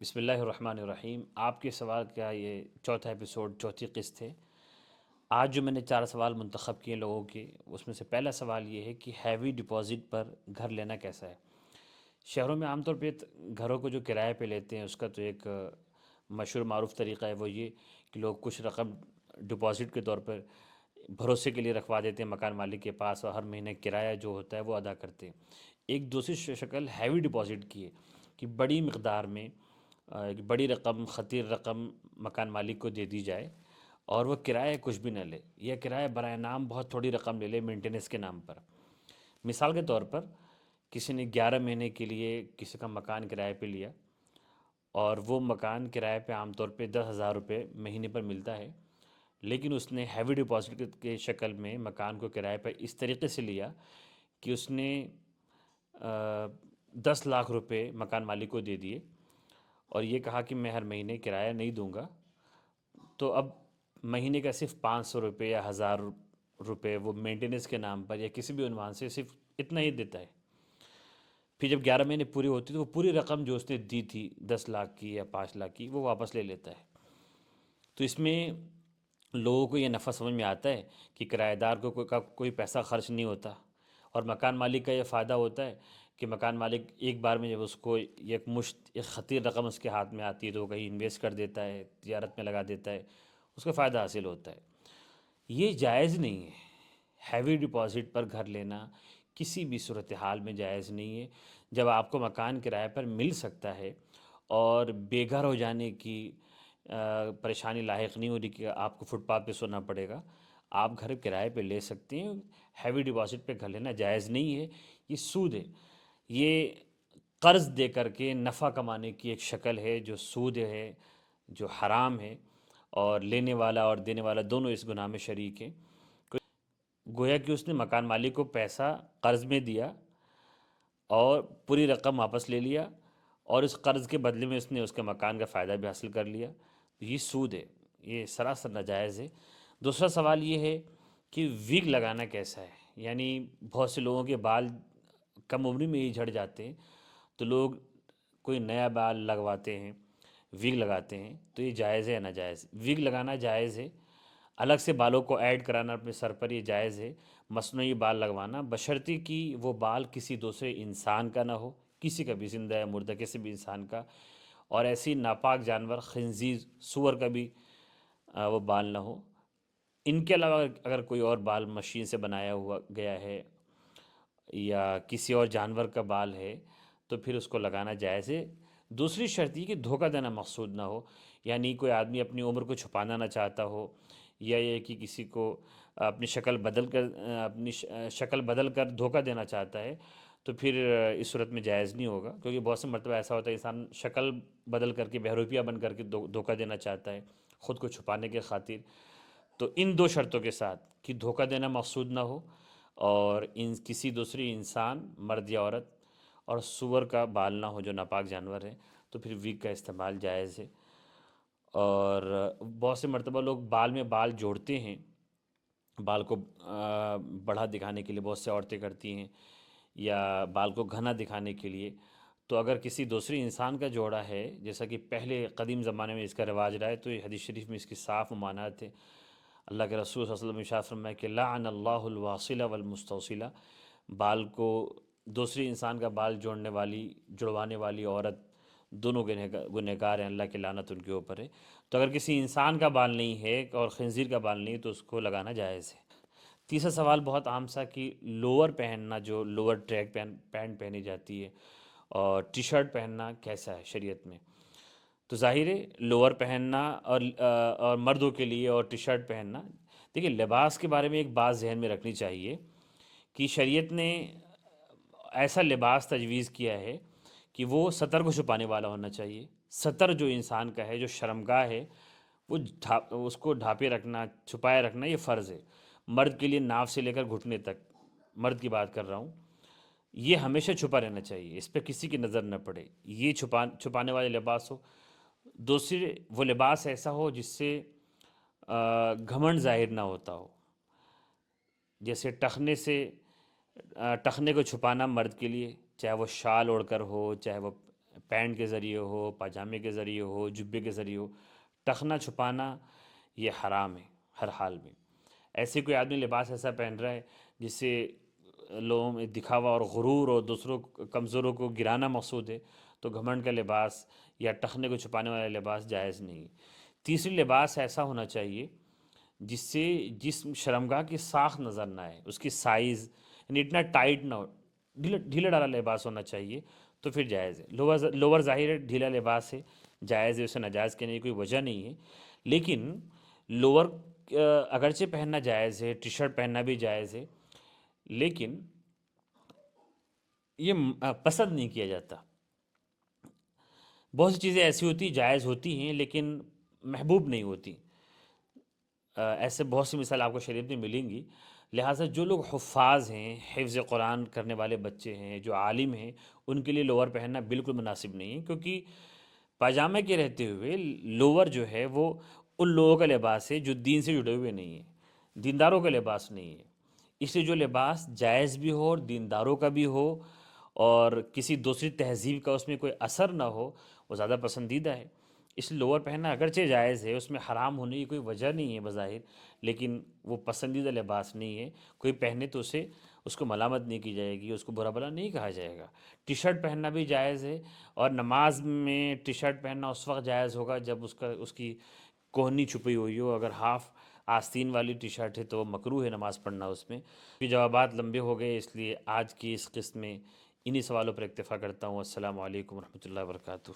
بسم اللہ الرحمن الرحیم۔ آپ کے سوال کا یہ چوتھا ایپیسوڈ، چوتھی قسط ہے۔ آج جو میں نے 4 سوال منتخب کیے لوگوں کے، اس میں سے پہلا سوال یہ ہے کہ ہیوی ڈپازٹ پر گھر لینا کیسا ہے۔ شہروں میں عام طور پہ گھروں کو جو کرائے پہ لیتے ہیں، اس کا تو ایک مشہور معروف طریقہ ہے، وہ یہ کہ لوگ کچھ رقم ڈپازٹ کے طور پر بھروسے کے لیے رکھوا دیتے ہیں مکان مالک کے پاس، اور ہر مہینے کرایہ جو ہوتا ہے وہ ادا کرتے ہیں۔ ایک دوسری شکل ہیوی ڈپازٹ کی ہے کہ بڑی مقدار میں ایک بڑی رقم، خطیر رقم مکان مالک کو دے دی جائے اور وہ کرایہ کچھ بھی نہ لے، یا کرایہ برائے نام بہت تھوڑی رقم لے لے مینٹیننس کے نام پر۔ مثال کے طور پر کسی نے 11 مہینے کے لیے کسی کا مکان کرائے پہ لیا، اور وہ مکان کرائے پہ عام طور پہ 10,000 روپے مہینے پر ملتا ہے، لیکن اس نے ہیوی ڈپازٹ کے شکل میں مکان کو کرائے پہ اس طریقے سے لیا کہ اس نے 10 لاکھ روپے مکان مالک کو دے دیے، اور یہ کہا کہ میں ہر مہینے کرایہ نہیں دوں گا۔ تو اب مہینے کا صرف 500 روپے یا 1,000 روپے وہ مینٹیننس کے نام پر یا کسی بھی عنوان سے صرف اتنا ہی دیتا ہے۔ پھر جب 11 مہینے پورے ہوتی تو وہ پوری رقم جو اس نے دی تھی 10 لاکھ کی یا 5 لاکھ کی، وہ واپس لے لیتا ہے۔ تو اس میں لوگوں کو یہ نفع سمجھ میں آتا ہے کہ کرایہ دار کو کوئی پیسہ خرچ نہیں ہوتا، اور مکان مالک کا یہ فائدہ ہوتا ہے کہ مکان مالک ایک بار میں جب اس کو ایک خطیر رقم اس کے ہاتھ میں آتی ہے تو وہ کہیں انویسٹ کر دیتا ہے، تجارت میں لگا دیتا ہے، اس کا فائدہ حاصل ہوتا ہے۔ یہ جائز نہیں ہے، ہیوی ڈپازٹ پر گھر لینا کسی بھی صورتحال میں جائز نہیں ہے۔ جب آپ کو مکان کرائے پر مل سکتا ہے اور بے گھر ہو جانے کی پریشانی لاحق نہیں ہو رہی کہ آپ کو فٹ پاتھ پہ سونا پڑے گا، آپ گھر کرائے پہ لے سکتے ہیں۔ ہیوی ڈپازٹ پہ گھر لینا جائز نہیں ہے، یہ سود ہے۔ یہ قرض دے کر کے نفع کمانے کی ایک شکل ہے جو سود ہے، جو حرام ہے، اور لینے والا اور دینے والا دونوں اس گناہ میں شریک ہیں۔ گویا کہ اس نے مکان مالک کو پیسہ قرض میں دیا اور پوری رقم واپس لے لیا، اور اس قرض کے بدلے میں اس نے اس کے مکان کا فائدہ بھی حاصل کر لیا۔ یہ سود ہے، یہ سراسر ناجائز ہے۔ دوسرا سوال یہ ہے کہ ویگ لگانا کیسا ہے، یعنی بہت سے لوگوں کے بال کم عمری میں ہی جھڑ جاتے ہیں، تو لوگ کوئی نیا بال لگواتے ہیں، ویگ لگاتے ہیں، تو یہ جائز ہے یا ناجائز؟ ویگ لگانا جائز ہے، الگ سے بالوں کو ایڈ کرانا اپنے سر پر یہ جائز ہے۔ مصنوعی بال لگوانا بشرطی کہ وہ بال کسی دوسرے انسان کا نہ ہو، کسی کا بھی، زندہ یا مردہ کسی بھی انسان کا، اور ایسی ناپاک جانور خنزیر، سور کا بھی وہ بال نہ ہو۔ ان کے علاوہ اگر کوئی اور بال مشین سے بنایا ہوا گیا ہے یا کسی اور جانور کا بال ہے تو پھر اس کو لگانا جائز ہے۔ دوسری شرط یہ کہ دھوکہ دینا مقصود نہ ہو، یعنی کوئی آدمی اپنی عمر کو چھپانا نہ چاہتا ہو، یا یہ کہ کسی کو اپنی شکل بدل کر دھوکہ دینا چاہتا ہے، تو پھر اس صورت میں جائز نہیں ہوگا، کیونکہ بہت سے مرتبہ ایسا ہوتا ہے انسان شکل بدل کر کے بہروپیہ بن کر کے دھوکہ دینا چاہتا ہے خود کو چھپانے کے خاطر۔ تو ان دو شرطوں کے ساتھ کہ دھوکہ دینا مقصود نہ ہو، اور کسی دوسری انسان، مرد یا عورت، اور سور کا بال نہ ہو جو ناپاک جانور ہے، تو پھر ویگ کا استعمال جائز ہے۔ اور بہت سے مرتبہ لوگ بال میں بال جوڑتے ہیں، بال کو بڑھا دکھانے کے لیے بہت سے عورتیں کرتی ہیں، یا بال کو گھنا دکھانے کے لیے۔ تو اگر کسی دوسری انسان کا جوڑا ہے، جیسا کہ پہلے قدیم زمانے میں اس کا رواج رہا ہے، تو یہ حدیث شریف میں اس کی صاف ممانعت ہے۔ اللہ کے رسول صلی اللہ علیہ وسلم نے ارشاد فرمایا کہ لعن اللہ الواصلہ والمستوصلہ، بال کو دوسری انسان کا بال جڑوانے والی عورت دونوں گنہگار ہیں، اللہ کی لعنت ان کے اوپر ہے۔ تو اگر کسی انسان کا بال نہیں ہے اور خنزیر کا بال نہیں ہے تو اس کو لگانا جائز ہے۔ تیسرا سوال بہت عام سا کہ لوور پہننا، جو لوور ٹریک پینٹ پہنی جاتی ہے، اور ٹی شرٹ پہننا کیسا ہے شریعت میں؟ تو ظاہر ہے لوور پہننا اور مردوں کے لیے اور ٹی شرٹ پہننا، دیکھیں لباس کے بارے میں ایک بات ذہن میں رکھنی چاہیے کہ شریعت نے ایسا لباس تجویز کیا ہے کہ وہ سطر کو چھپانے والا ہونا چاہیے۔ سطر جو انسان کا ہے، جو شرمگاہ ہے، وہ اس کو ڈھانپے رکھنا، چھپائے رکھنا، یہ فرض ہے۔ مرد کے لیے ناف سے لے کر گھٹنے تک، مرد کی بات کر رہا ہوں، یہ ہمیشہ چھپا رہنا چاہیے، اس پہ کسی کی نظر نہ پڑے، یہ چھپانے والے لباس ہو۔ دوسرے وہ لباس ایسا ہو جس سے گھمنڈ ظاہر نہ ہوتا ہو، جیسے ٹخنے کو چھپانا مرد کے لیے، چاہے وہ شال اوڑھ کر ہو، چاہے وہ پینٹ کے ذریعے ہو، پاجامے کے ذریعے ہو، جبے کے ذریعے ہو، ٹخنا چھپانا یہ حرام ہے ہر حال میں۔ ایسے کوئی آدمی لباس ایسا پہن رہا ہے جس سے لوگوں میں دکھاوا اور غرور اور دوسروں کمزوروں کو گرانا مقصود ہے، تو گھمنڈ کا لباس یا ٹخنے کو چھپانے والا لباس جائز نہیں ہے۔ تیسری، لباس ایسا ہونا چاہیے جس سے جسم شرمگاہ کی ساخت نظر نہ آئے، اس کی سائز یعنی اتنا ٹائٹ نہ ہو، ڈھیلا ڈالا لباس ہونا چاہیے، تو پھر جائز ہے۔ لوور ظاہر ہے ڈھیلا لباس ہے، جائز ہے، اسے ناجائز کہنے کی کوئی وجہ نہیں ہے، لیکن لوور اگرچہ پہننا جائز ہے، ٹی شرٹ پہننا بھی جائز ہے، لیکن یہ پسند نہیں کیا جاتا۔ بہت سی چیزیں ایسی ہوتی جائز ہوتی ہیں لیکن محبوب نہیں ہوتی۔ ایسے بہت سی مثال آپ کو شریعت میں ملیں گی، لہٰذا جو لوگ حفاظ ہیں، حفظ قرآن کرنے والے بچے ہیں، جو عالم ہیں، ان کے لیے لوور پہننا بالکل مناسب نہیں ہے، کیونکہ پاجامے کے رہتے ہوئے لوور جو ہے وہ ان لوگوں کا لباس ہے جو دین سے جڑے ہوئے نہیں ہیں، دینداروں کا لباس نہیں ہے۔ اس لیے جو لباس جائز بھی ہو اور دینداروں کا بھی ہو اور کسی دوسری تہذیب کا اس میں کوئی اثر نہ ہو، وہ زیادہ پسندیدہ ہے۔ اس لیے لوور پہننا اگرچہ جائز ہے، اس میں حرام ہونے کی کوئی وجہ نہیں ہے بظاہر، لیکن وہ پسندیدہ لباس نہیں ہے۔ کوئی پہنے تو اس کو ملامت نہیں کی جائے گی، اس کو برا بھلا نہیں کہا جائے گا۔ ٹی شرٹ پہننا بھی جائز ہے، اور نماز میں ٹی شرٹ پہننا اس وقت جائز ہوگا جب اس کی کوہنی چھپی ہوئی ہو۔ اگر ہاف آستین والی ٹی شرٹ ہے تو وہ مکروہ ہے نماز پڑھنا اس میں۔ یہ جوابات لمبے ہو گئے، اس لیے آج کی اس قسط میں انہی سوالوں پر اکتفا کرتا ہوں۔ السلام علیکم ورحمۃ اللہ وبرکاتہ۔